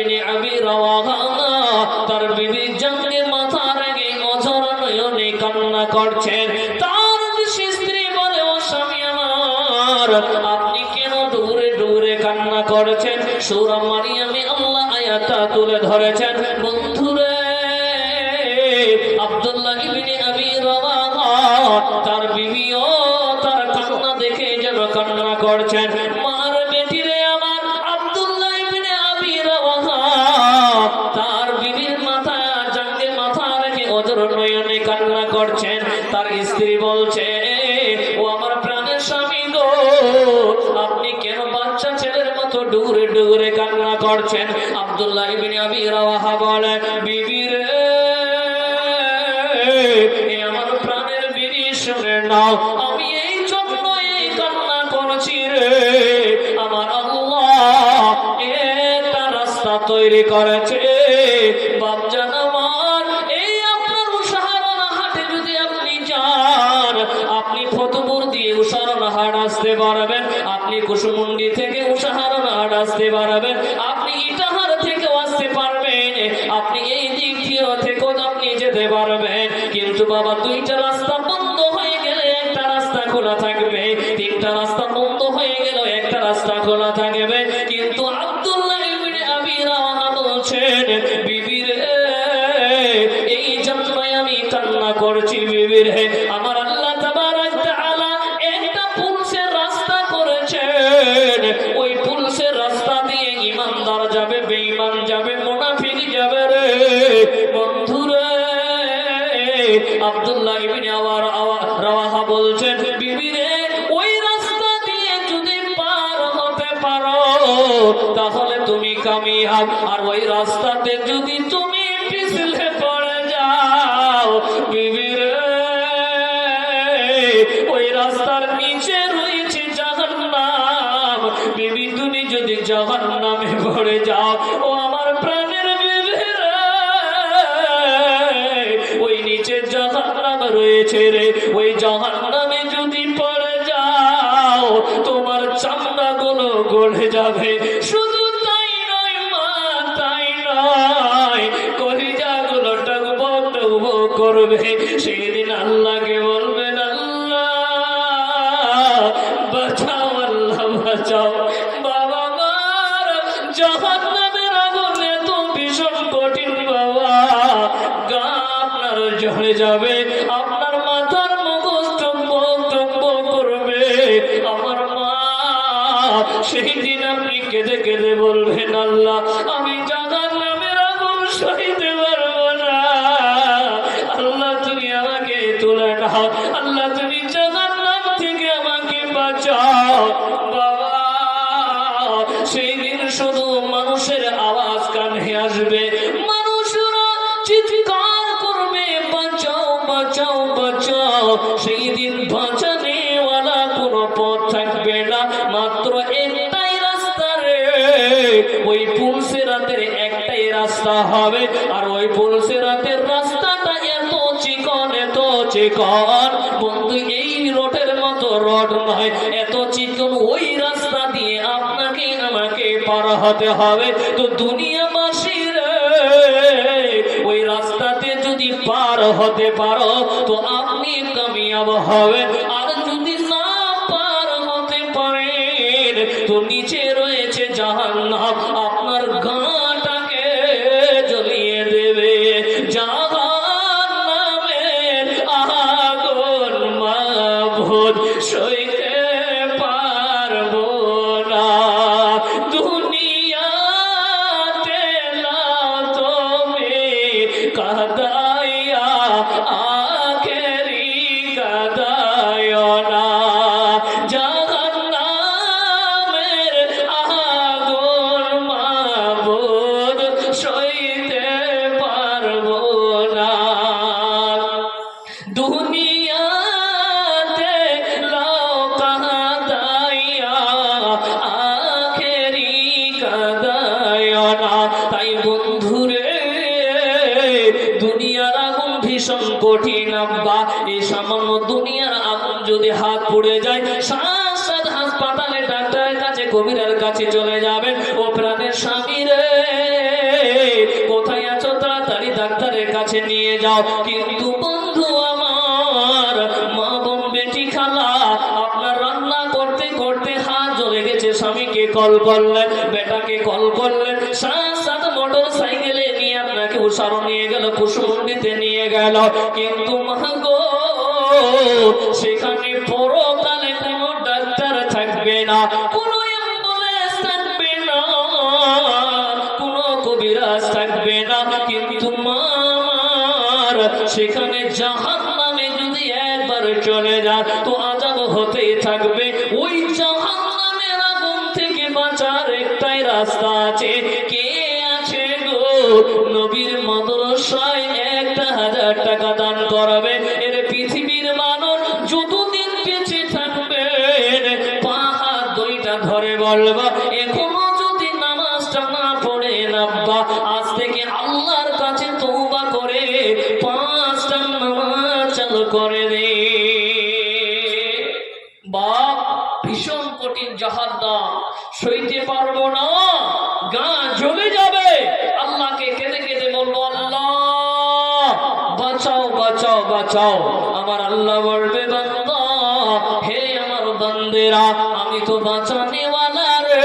ইবনে আবি রাওয়াহা তার বিবি জঙ্গে মাথা রেখে অঝর নয়নে কান্না করছেন। তার স্ত্রী বলে, ও স্বামী আমার, আপনি কেন দূরে দূরে কান্না করছেন? সূরা মারিয়ামে আল্লাহ আয়াতটা তুলে ধরেছেন। বন্ধুরে, আব্দুল্লাহ ইবনে আবি রাওয়াহা তার বিবিও তার কান্না দেখে যেন কান্না করছেন। মার বেটি রে আমার, আব্দুল্লাহ ইবনে আবি রাওয়াহা তার বিবির মাথা জঙ্গে মাথা রেখে অঝর নয়নে কান্না করছেন। তার স্ত্রী বলছে, ও আমার প্রাণের স্বামী গো, আপনি কেন বাচ্চা ছেলের মতো ডুরে ডুরে কান্না করছেন? আব্দুল্লাহ ইবনে আবি রাওয়াহা বলে, বিবি রে, আমার প্রাণের বিবি শুনে নাও, আমি এই জন্য এই কান্না করছি রে, আমার আল্লাহ একটা রাস্তা তৈরি করেছে। বাপজান আমার, এই আপনার উশাহারানা হাটে যদি আপনি যান, আপনি ফতুপুর দিয়ে উশাহারানা হাট আসতে পারবেন, আপনি কুসুমুন্ডি থেকে উশাহারানা হাট আসতে পারবেন, আপনি ইটাহার থেকে আসতে পারবেন, আপনি এই দিক থেকেও আপনি যেতে পারবেন। কিন্তু বাবা, দুইটা রাস্তা বন্ধ হয়ে গেলে একটা রাস্তা খোলা থাকবে, তিনটা রাস্তা বন্ধ হয়ে গেল একটা রাস্তা খোলা থাকবে। কিন্তু আব্দুল্লাহ ইবনে আবি রাওয়াহা বলছেন, বিবি রে, এই জন্যই আমি কান্না করছি। বিবি রে, আমার আল্লাহ তাবারক তাআলা একটা পুলসের রাস্তা করেছেন, ওই পুলসের রাস্তা দিয়ে ঈমানদার যাবে, বেঈমান যাবে, মুনাফিক যাবে রে। বন্ধুরে, আব্দুল্লাহ ইবনে রাওয়াহা বলছেন, বিবি রে, ওই রাস্তা দিয়ে যদি পার হতে পারো তাহলে তুমি কামিয়াব, আর ওই রাস্তাতে যদি তুমি পিছলে পড়ে যাও, বিবি রে, ওই রাস্তার নিচে রয়েছে জাহান্নাম। বিবি, তুমি যদি জাহান্নামে পড়ে যাও, ও আমার প্রাণের বিবি রে, ওই নিচে জাহান্নাম রয়েছে রে, ওই জাহান্নামে যদি পড়ে যাও তোমার চামড়াগুলো গলে যাবে। শুধু তাই নয় মা, তাই নয়, কলিজাগুলো টগবগ টগবগ করবে। সেদিন আল্লাহকে বলবেন, আল্লাহ বাঁচাও, আল্লাহ বাঁচাও। বাবা, আমার জাহান্নামের আগুন এত ভীষণ কঠিন বাবা, গা আপনার জ্বলে যাবে, আপনার মাথার মগজ টগবগ টগবগ করবে। আমার মা, সেই দিন আপনি কেঁদে কেঁদে বলবেন, আল্লাহ আমি জাহান্নামের আগুন সইতে পারবো না, আল্লাহ তুমি আমাকে তুলে নাও, আল্লাহ তুমি জাহান্নাম থেকে আমাকে বাঁচাও। বাবা, সেই দিন শুধু মানুষের আওয়াজ কানে আসবে, মানুষরা চিৎকার করবে, বাঁচাও বাঁচাও বাঁচাও। সেই দিন বাঁচানেওয়ালা কোনো পথ থাকবে না, মাত্র একটাই রাস্তা রে, ওই পুলসিরাতের একটাই রাস্তা হবে। আর ওই পুলসিরাতের রাস্তাটা এত চিকন, এত চিকন বন্ধু, এই রোডের মতো রোড নয়, এত চিকন। ওই রাস্তা দিয়ে আপনাকে আমাকে পার হতে হবে। তো দুনিয়াবাসী রে, ওই রাস্তাতে যদি পার হতে পারো তো আপনি কামিয়াব হবে, আর যদি না পার হতে পারেন তো নিচে রয়েছে জাহান্নাম, আপনার গাটাকে জ্বলিয়ে দেবে জাহান্নামের আগুন। মাবুদ, সইতে পারবো না দুনিয়াতে লাও তুমি কাদাইয়া, আখেরি কাদাইও না জাহান্নামের আগুন। মাবুদ, সইতে পারবো না দুনিয়াতে লাও কাদাইয়া, আখেরি কাদাইও না। তাই বন্ধুরে, দুনিয়ার আগুন ভীষণ কঠিন আব্বা। এই সামান্য দুনিয়ার আগুন যদি হাত পুড়ে যায়, সাত সাত হাসপাতালে ডাক্তারের কাছে, কবিরার কাছে চলে যাবেন। ও প্রাণের স্বামী রে, কাছে নিয়ে যাও। কিন্তু বন্ধু আমার, মা বোন বেটি খালা, আপনার রান্না করতে করতে হাত জ্বলে গেছে, স্বামীকে কল করলেন, বেটাকে কল করলেন, সাথে মোটর সাইকেলে নিয়ে আপনাকে উসারো নিয়ে গেল, কুশমন্ডিতে নিয়ে গেল। কিন্তু মা গো, সেখানে পরকালে কোনো ডাক্তার থাকবে না, কোনো অ্যাম্বুলেন্স থাকবে না, কোনো কবিরাজ থাকবে না। কিন্তু মামার সেখানে জাহান্নামে যদি একবার চলে যায় তো আযাব হতেই থাকবে। ওই জাহান্নামের আগুন থেকে বাঁচার একটাই রাস্তা আছে। কে আছে গো? নবীর মাদ্রাসায় 1000 টাকা দান করবে। এর পৃথিবীর মানুষ যতদিন বেঁচে থাকবেন পা হাত দুইটা ধরে বলবা, এখনো যদি নামাজটা না পড়েন আব্বা, আজ থেকে আল্লাহর কাছে তওবা করে 5টা নামাজ চালু করে দে। বাপ, ভীষণ কঠিন জাহান্নাম, সইতে পারবো না, গা জ্বলে যাবে। আল্লাহকে কেঁদে কেঁদে বলবো, আল্লাহ বাঁচাও বাঁচাও বাঁচাও। আমার আল্লাহ বলবে, বান্দা, হে আমার বান্দেরা, আমি তো বাঁচানেওয়ালা রে,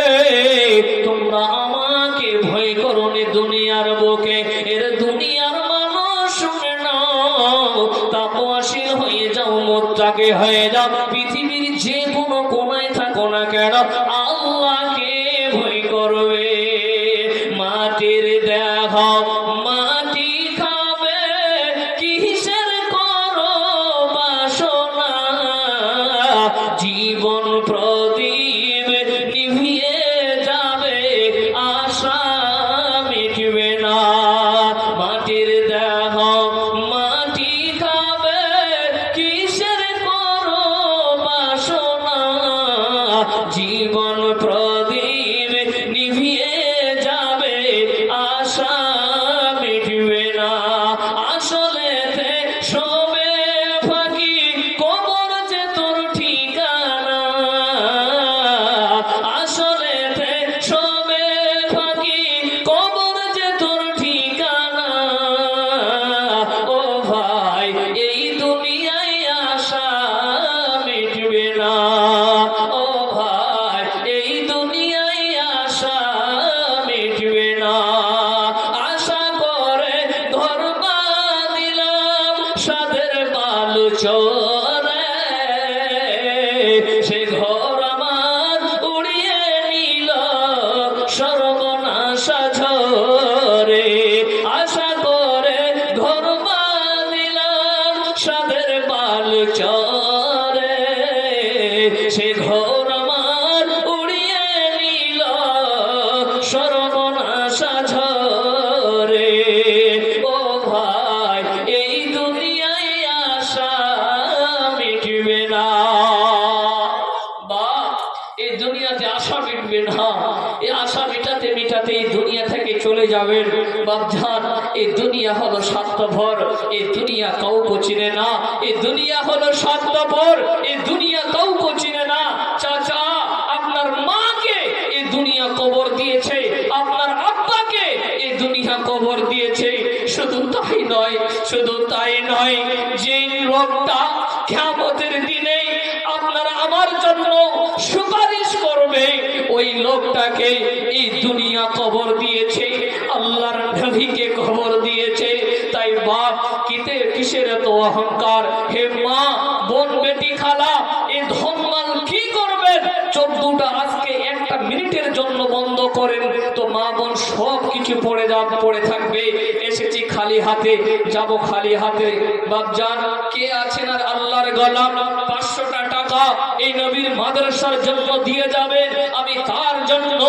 তোমরা আমাকে ভয় করো নি দুনিয়ার বুকে। এর দুনিয়ার মানুষ শুনে নাও, তাকওয়াশীল হয়ে যাও, মুত্তাকি হয়ে যাও। পৃথিবীর যে কোনো কোনায় থাকো না কেন, আল্লাহকে ভয় করবে। মাটির দেহ মাটি খাবে, কিসের করো বাসনা, জীবন প্রদীপ নিভিয়ে যাবে, আশা মিটবে না। মাটির দেহ মাটি খাবে, কিসের করো বাসনা, জীবন প্রদীপ নিভিয়ে যাবে, আশা মিটবে না। আসলেতে সবে ফাঁকি, কবর যে তোর ঠিকানা। আসলেতে সবে ফাঁকি, কবর যে তোর ঠিকানা। ও ভাই, এই দুনিয়ায় আশা মিটবে না। ও ভাই, এই দুনিয়ায় আশা মিটবে না। আশা করে ঘর বাঁধিলাম সাধের বালু চরে, সে ঘর আমার উড়িয়ে নিল সর্বনাশা ঝরে। আশা করে ঘর বাঁধিলাম সাধের বালু চরে, সে ঘর আমার উড়িয়ে নিল সর্বনাশা ঝরে। ও ভাই, এই দুনিয়ায় আশা মিটবে না। বা এই দুনিয়াতে আশা মিটবে না, এই আশা মিটাতে মিটাতে এই দুনিয়া থেকে চলে যাবেন। বাপজান, এই দুনিয়া হলো স্বার্থপর, এই দুনিয়া কাউকে চিনে না। এই দুনিয়া হলো স্বার্থপর, এই দুনিয়া কাউকে চিনে না। চাচা, আপনার মাকে এই দুনিয়া কবর দিয়েছে, আপনার আব্বাকে এই দুনিয়া কবর দিয়েছে। শুধু তাই নয়, শুধু তাই নয়, যে লোকটা কিয়ামতের দিনে আপনারা আমার জন্য সুপারিশ করবে, ওই লোকটাকে এই দুনিয়া কবর দিয়েছে, আল্লাহর নবীকে কবর দিয়েছে। তাই বাপ, কিসের এত অহংকার? হে মা, বোন, বেটি, খালা, এই ধনমাল কি করবেন? 14টা আজকে একটা মিনিটের জন্য বন্ধ করেন তো মা বোন সব কিছু পড়ে থাকবে। এসেছি খালি হাতে, যাব খালি হাতে। বাপজান, কে আছেন আর আল্লাহর গোলাম 500টা টাকা এই নবীর মাদ্রাসার জন্য দিয়ে যাবেন? আমি তার জন্য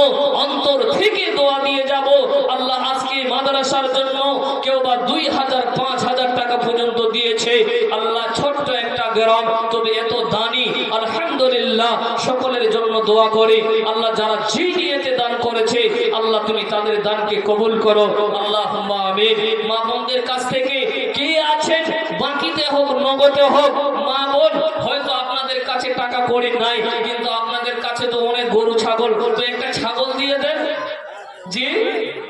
অন্তর থেকে দোয়া দিয়ে যাব। আল্লাহ আজকে মাদ্রাসার জন্য কেউ বা 2000 5000 টাকা পর্যন্ত দিয়েছে। আল্লাহ, ছোট্ট একটা গ্রাম, তবে এত দানি, আলহামদুলিল্লাহ। সকলের জন্য দোয়া করে আল্লাহ, যারা যে নিয়তে দান করেছে আল্লাহ তুমি তাদের দানকে কবুল করো, আল্লাহুম্মা আমিন। মা বোনদের কাছ থেকে কে আছেন, বাকিতে হোক নগদে হোক, মা বোন হয়তো আপনাদের কাছে টাকা করে নাই, কিন্তু আপনাদের কাছে তো অনেক গরু ছাগল, তো একটা ছাগল দিয়ে দেন। জি,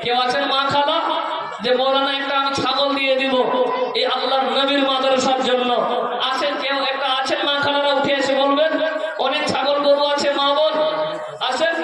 কেউ আছেন মা খালা যে মৌলানা একটা আমি ছাগল দিয়ে দিব? এই আল্লাহর নবীর মাদ্রাসার জন্য। আছেন কেউ একটা আছেন মা খালারা উঠে এসে বলবেন? অনেক ছাগল গরু আছে মা বোন আছেন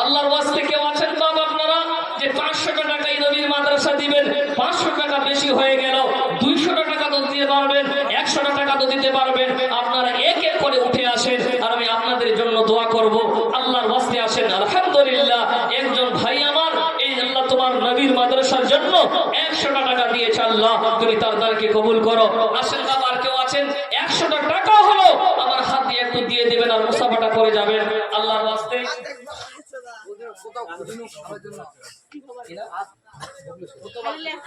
আল্লাহর ওয়াস্তে কেউ আছেন বাবা আপনারা যে 500 টাকা এই নবীর মাদ্রাসা দিবেন? 500 টাকা বেশি হয়ে গেল, 200 টাকা তো দিতে পারবেন, 100 টাকা তো দিতে পারবেন। আপনারা এক এক করে উঠে আসেন আর আমি আপনাদের জন্য দোয়া করব। আল্লাহর ওয়াস্তে আসেন। আলহামদুলিল্লাহ, একজন ভাই আমার এই আল্লাহ তোমার নবীর মাদ্রাসার জন্য 100 টাকা দিয়েছে। আল্লাহ তুমি তার দানকে কবুল করো। আসেন বাবা, আর কেউ আছেন? 100 টাকা হলো আমার হাত দিয়ে একটু দিয়ে দেবেন আর মুসাফাটা করে যাবেন আল্লাহর ওয়াস্তে।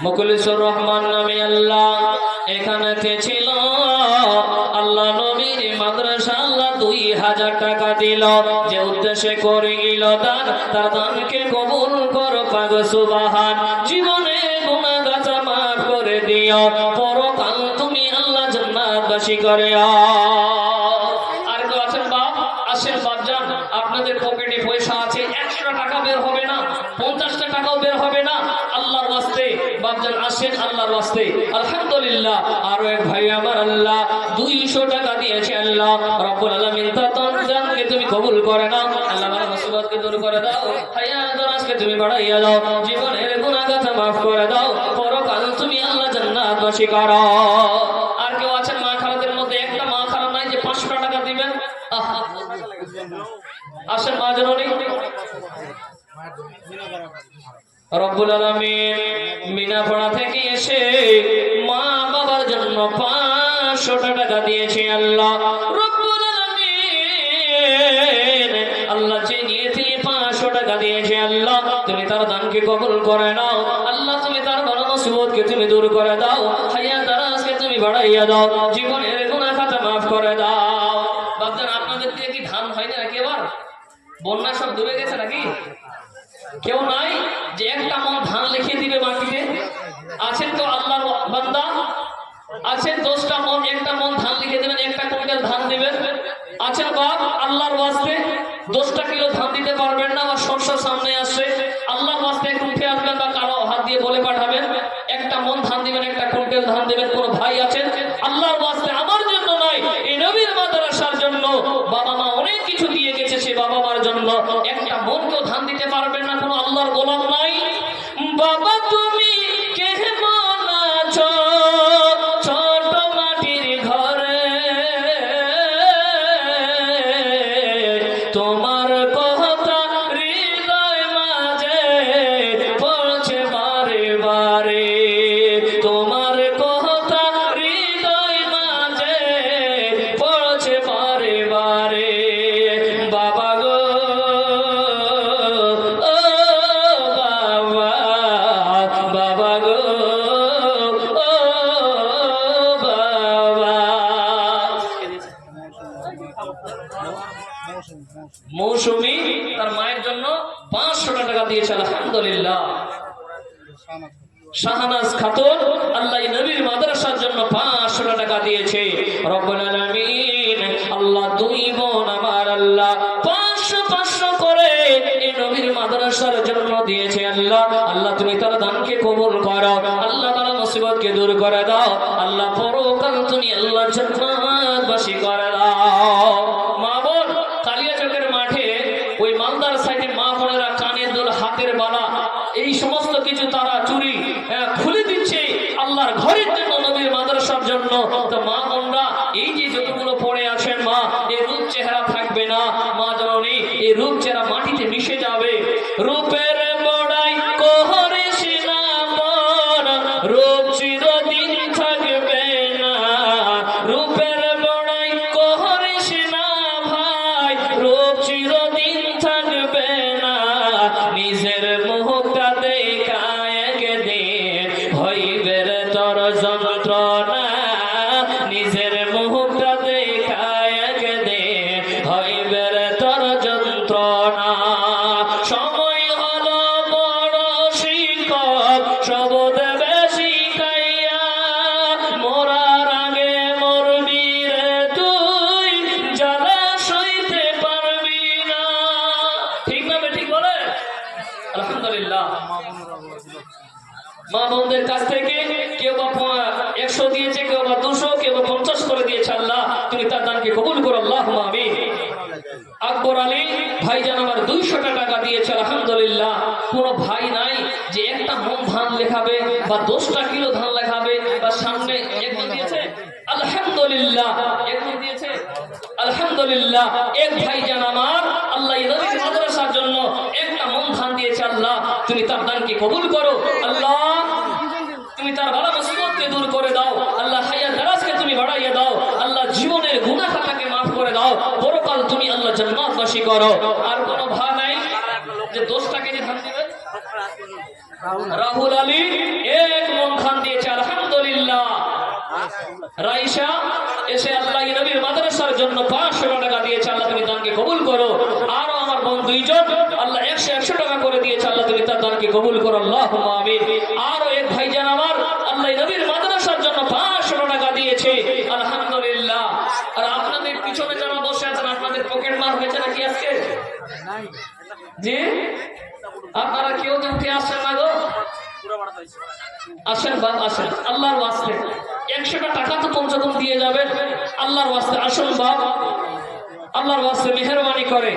মুখলিসুর রহমান নামে আল্লাহ এখানে কে ছিল? আল্লাহ নবীর মাদ্রাসা আল্লাহ 2000 টাকা দিল। যে উদ্দেশ্যে করে গেল দান, তার দানকে কবুল করো পাক সুবহান। জীবনে গুনাহগাছা মাফ করে দিও, পরকাল তুমি আল্লাহ জান্নাতবাসী করে। আর কেউ আছেন বাপ? আসেন বাপজান, আপনাদের পকেটে পয়সা আছে, 100 টাকা বের হবে না, 50 টাকাও বের হবে না। আল্লাহর ওয়াস্তে বাপজান আসেন আল্লাহর ওয়াস্তে। আলহামদুলিল্লাহ, আরো এক ভাই আমার আল্লাহ 200 টাকা দিয়েছে। আল্লাহ রব্বুল আলামিন তার দানকে তুমি কবুল করে নাও। আল্লাহ আমার মুসিবতকে দূর করে দাও, হায়াত দরাজকে তুমি বাড়াইয়া দাও, জীবনের গুনাহগাথা মাফ করে দাও, পরকাল তুমি আল্লাহ জান্নাতবাসী করো। আর কেউ আছেন মা খালাদের মধ্যে? একটা মা খালা নাই যে 500 টাকা দিবেন? আসেন মা জননী। রব্বুল আলামিন মিনাপাড়া থেকে এসে মা বাবার জন্য 500 টাকা দিয়েছে। আল্লাহ রব্বুল আলামিন আল্লাহ যে নিয়েছে 500 টাকা দিয়েছে, আল্লাহ তুমি তার দানকে কবুল করে নাও। আল্লাহ তুমি তার বড় মুসিবতকে তুমি দূর করে দাও, হায়াত দারাজকে তুমি বাড়াইয়া দাও, জীবনের গুনাহ খাতা মাফ করে দাও। বাপজান আপনাদের দিয়ে কি ধান হয় না একেবার? বন্যা সব ডুবে গেছে নাকি? কেউ নাই যে একটা মন ধান লিখে দিবে মাটিতে? আছেন তো আল্লাহর বান্দা? আছেন 10টা মন, একটা মন ধান লিখে দেবেন, 1 কুইন্টাল ধান দিবেন? আছেন বাপ? আল্লাহর ওয়াস্তে 10টা কিলো ধান দিতে পারবেন না, আর সরষা সামনে আসছে, আল্লাহর ওয়াস্তে একটু উঠে আসবেন বা কারো হাত দিয়ে বলে পাঠাবেন, 1টা মন ধান দিবেন, 1 কুইন্টাল ধান দিবেন। কোন ভাই আছেন? আল্লাহর ওয়াস্তে আমার জন্য নয়, এই নবীর মাদ্রাসার জন্য। বাবা মা অনেক কিছু দিয়ে গেছে, সে বাবা মার জন্য 1টা মন কেউ ধান দিতে পারবেন না? কোন আল্লাহর গোলাম নাই? বাবা তুমি কেমন আছো ছোট মাটির ঘরে? তোমার কথা হৃদয় মাঝে পড়ছে বারে বারে, তোমার কথা হৃদয় মাঝে পড়ছে বারে বারে। বাবা গো ও বাবা, বাবা গো ও বাবা। মৌসুমী তার মায়ের জন্য 500 টাকা দিয়েছে। আলহামদুলিল্লাহ। শাহনাজ খাতুন আল্লাহ নবীর মাদ্রাসার জন্য 500 টাকা দিয়েছে। রব্বুল আলামিন আল্লাহ 2 বোন আমার আল্লাহ 500 করে এই নবীর মাদ্রাসার জন্য দিয়েছে। আল্লাহ আল্লাহ তুমি তার দানকে কবুল করো, আল্লাহ তার মুসিবতকে দূর করে দাও, আল্লাহ পরকাল তুমি আল্লাহ জান্নাতবাসী করে দাও। মা বোন কালিয়া চকের মাঠে ওই মালদার সাইডে মা বোনেরা কানের দুল, হাতের বালা, এই সমস্ত কিছু তারা চুরি খুলে দিচ্ছে আল্লাহর ঘরের জন্য, নবীর মাদ্রাসার জন্য। তো মা বোনরা এই যে যতগুলো পড়ে আছেন মা, এই রূপ চেহারা থাকবে না মা জননী, এই রূপ চেহারা মাটিতে মিশে যাবে। রূপের বড়াই করিস না মন, রূপ চিরদিন থাকবে না। রূপের বড়াই করিস না ভাই, রূপ চিরদিন থাকবে না। নিজের মুখটা দেখা একদিন হইবে তোর যন্ত্রণা, নিজের মুখটা দেখা একদিন হইবে তোর যন্ত্রণা। সময় হলো বড় শিক্ষক, সব দেবে শিখাইয়া, মরার আগে মরবি রে তুই, জ্বালা সইতে পারবি না। ঠিক না? ঠিক বলে? আলহামদুলিল্লাহ। মা বোনদের কাছ থেকে কেউ বা 100 দিয়েছে, কেউ বা 200, কেউ বা 50 করে দিয়েছে। আল্লাহ তুমি তার দানকে কবুল করো, আল্লাহুম্মা আমিন। আকবর আলী ভাইজান আমার 200 টাকা দিয়েছে, আলহামদুলিল্লাহ। কোনো ভাই নাই যে একটা মন ধান লেখাবে বা 10টা কিলো ধান লেখাবে বা সামনে একজন দিয়েছে, আলহামদুলিল্লাহ, একজন দিয়েছে, আলহামদুলিল্লাহ। এক ভাইজান আমার আল্লাহ নবীর মাদ্রাসার জন্য একটা মন ধান দিয়েছে। আল্লাহ তুমি তার দানকে কবুল করো, আল্লাহ তুমি তার বালা মুসিবতকে দূর করে দাও, আল্লাহ হায়াত দারাজকে তুমি বাড়াইয়ে দাও, আল্লাহ জীবনের গুনাহ খাতাকে maaf করে দাও, পরকাল তুমি আল্লাহ জান্নাতবাসী করো। আর কোনো ভাই নাই যে 10 টাকা দিয়ে ধান দিবে? রাহুল আলী এক মন ধান দিয়েছে, আলহামদুলিল্লাহ। রাইসা এসে আল্লাহ নবীর মাদ্রাসার জন্য 500 টাকা দিয়েছে, আল্লাহ তুমি দানকে কবুল করো। আরো আমার বোন 2 জন আল্লাহ 100 টাকা করে দিয়েছে, আল্লাহ তুমি তার দানকে কবুল করো, আল্লাহুম্মা আমিন। আরো এক ভাইজান আমার আল্লাহ নবীর মাদ্রাসার জন্য 500 টাকা দিয়েছে, আলহামদুলিল্লাহ। আর আপনাদের পিছনে যারা বসে আছেন আপনাদের পকেট মার হয়েছে নাকি আজকে? জি, আপনারা কেউ উঠে আসছেন না গো? আসেন বাপ, আসেন, আল্লাহর ওয়াস্তে 100 টাকা তো কমসে কম দিয়ে যাবেন, আল্লাহর ওয়াস্তে আসুন বাপ, আল্লাহর ওয়াস্তে মেহেরবানি করে।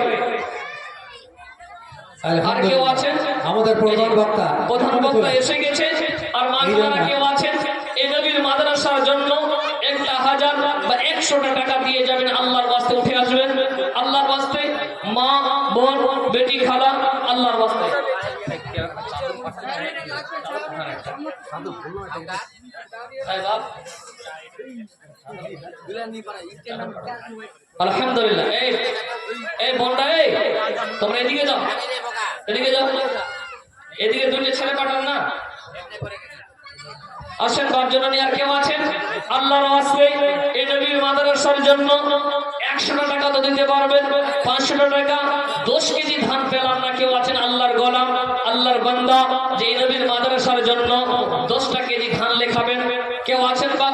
আর কেউ আছেন? আমাদের প্রধান বক্তা এসে গেছে। আর মানবারা কেউ আছেন এই নবীর মাদ্রাসার জন্য 1000 বা 100 টাকা দিয়ে যাবেন, আল্লাহর ওয়াস্তে উঠে আসবেন, আল্লাহর ওয়াস্তে, মা বোন বেটি খালা, আল্লাহর ওয়াস্তে। আলহামদুলিল্লাহ। এই বোনটা, তোমরা এদিকে যাও, এদিকে যাও, এদিকে 2 ছেলে পাঠান না। আসেন বাপজননী। আর কেউ আছেন আল্লাহর ওয়াস্তে এই নবীর মাদ্রাসার জন্য 100 টাকা তো দিতে পারবেন, 500 টাকা, 10 কেজি ধান পেলাম না, কেউ আছেন আল্লাহর গোলাম, আল্লাহর বান্দা যে এই নবীর মাদ্রাসার জন্য 10টা কেজি ধান লেখাবেন? কেউ আছেন বাপ?